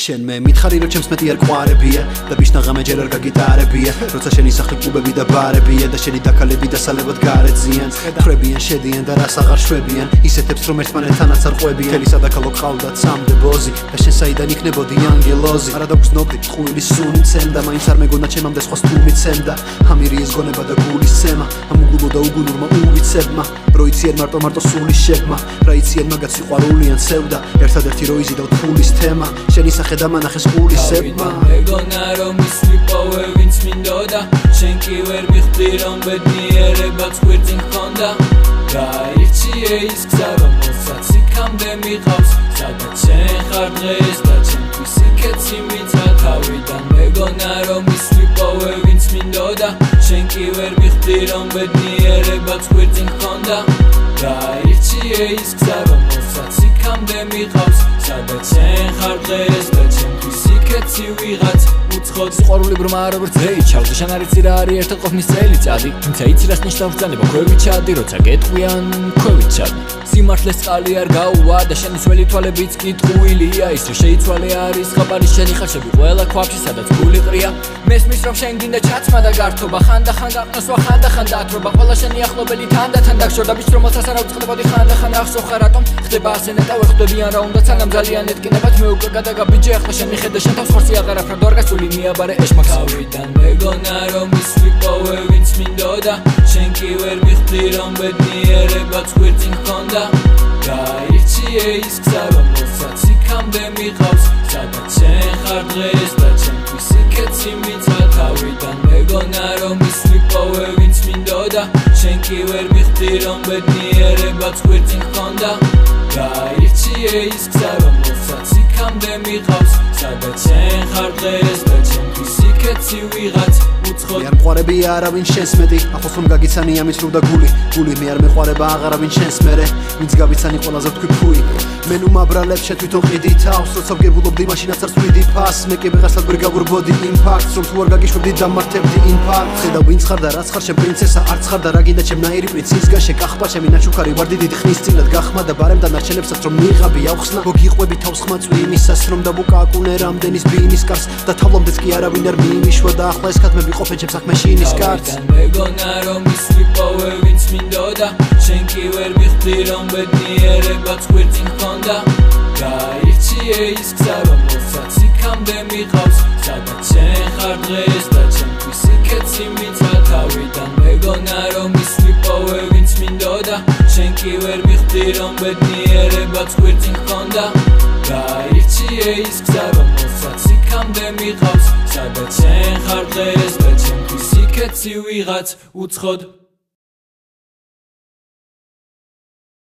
შენ მე მითხარი რომ ჩემს მეტი არ ყვარებია და ბიშნაღამე ჯერ არ გაგიტარებია როცა შენი სახლი კლუბები და ბარებია და შენი დაქალები დასალებად გარეძიან ხრებიან შედიან და რას აღარ შვებიან ისეთებს რომ ერთმანეთთანაც არ ყვებიან თელი სადაქალო ყავდათ სამდე ბოზი და შენ საიდან იქნებოდი ანგელოზი არა დაგვრცნობდი ტყუილის სუნი ცემდა მაინც არ მეგონა ჩემამდე სხვა სტუმი ცემდა ამირიეს გონება და გულის ცემა ამუგლუბო და უგუნურმა უვიცებმა რო იციან მარტო სულის შეფმა რა იციან მაგაც სიყვარულიან ცევდა ერთადერთი რო იზიდავ თულის თემა შენი სახე დამანახეს გულისებმა მეგონა რომ ის ვიპოვე ვინც მინდოდა შენ კი ვერ მიხვდი რომ ბედნიერებაც გვერდზე მქონდა გაირჩიე ის გზა რომელსაც იქამდე მიყავს სადაც შენ ხარ დღეს და ჩემთვის იქეც იმიცა თავიდან მეგონა რომ ის ვიპოვე ვინც მინდოდა შენ კი ვერ მიხვდი რომ ბედნიერებაც გვერდზე მქონდა გაირჩიე ის გზა რომელსაც იქამდე მიყავს სადაც შენ ხარ დღეს და ჩემთვის იქეც ვიღაც უცხოდ სიყვარული ბრმა როგორც რეიჩავდი შენ არ იცი რა არის ერთად ყოფნის წელიწადი თუმცა იცი რას ნიშნავს ბრძანება ქვევით ჩადი როცა გეტყვიან ქვევით ჩადი სიმართლეს წყალი არ გაუვა და შენი ძველი თვალებიც კი ტყუილია ის რომ შეიცვალე არის ხაპარის შენი ხალხები ყველა ქვაბში სადაც გული ყრია მესმის რომ შენ გინდა ჩაცმა და გართობა ხანდახან გაყნოსვა ხანდახან დათრობა ყველა შენი ახლობელი თანდათან დაგშორდა ბიჭ რომელსაც არ ავწყდებოდი ხანდახან ახსოვხა რატომ ხდება ასე ნეტავ ეხტებიან რა უნდა სანამ ძალიან ეტკინებათ მე უკვე გადაგაბიჯე ახლა შენ მიხედე შენ თავს ხორცი აღარ აფრად არ გასული მიაბარე ეშმაკს ავიდან მეგონა რომ ის ვიპოვე ვინც მინდოდა შენ კი ვერ მიხვდი რომ ბედნიერებაც გვერდზე მქონდა გაირჩიე ის გზა რომელსაც იქამდე მიყავს სადაც შენ ხარ დღეს და ჩემთვის იქეც იმიცა თავიდან მეგონა რომ ის ვიპოვე ვინც მინდოდა შენ კი ვერ მიხვდი რომ ბედნიერებაც გვერდზე მქონდა გაირჩიე ის გზა რომელსაც იქამდე მიყავს სადაც შენ ხარ დღეს და ჩემთვის იქეც ვიღაც უცხოდ მე არ მყარებია არავინ შენს მეტი ახლოს რომ გაგიცანი ამის რუ და გული მე არ მეყარება აღარავინ შენს მერე ვინც გავიცანი ყველაზე თქვი ფუი მე ნუ მაბრალებს შეთვითონ ყიდი თავს როცა ვგებულობდი მაშინაც არ სწვიდი ფას მე კი ვეღარსად ვერ გავურბოდი იმპაქტს რომ თუ არ გაგიშვებდი დამართებდი ინფარქტს ხედავ ვინც ხარ და რაც ხარ შენ პრინცესა არც ხარ და რა გინდა ჩემნაირი პრინცის გაშე კახპა ჩემი ნაჩუქარი ვარ დიდი ხნის წინად გახმა და ბარემ და ნარჩენებსაც რომ მიიღაბი ავხსნა მოგიყვები თავს ხმაწვი იმისას რომ დაბუკაკუნე რამდენის ბინის კარს და თავლამდეც კი არავინ არ მიიმიშვა და ახლა ეს ქათმები ყოფენ ჩემ საქმეში ინის კარს მეგონა რომ ის ვიპოვე ვინც მინდოდა შენ კი ვერ მიხვდი რომ ბედნიერებაც გვერდზე მქონდა გაირჩიე ის გზა რომელსაც იქამდე მიყავს სადაც შენ ხარ დღეს და ჩემთვის იქეც იმიცა თავიდან მეგონა რომ ის ვიპოვე ვინც მინდოდა შენ კი ვერ მიხვდი რომ ბედნიერებაც გვერდზე მქონდა გაირჩიე ის გზა რომელსაც იქამდე მიყავს სადაც შენ ხარ დღეს და ჩემთვის იქეც ვიღაც უცხოდ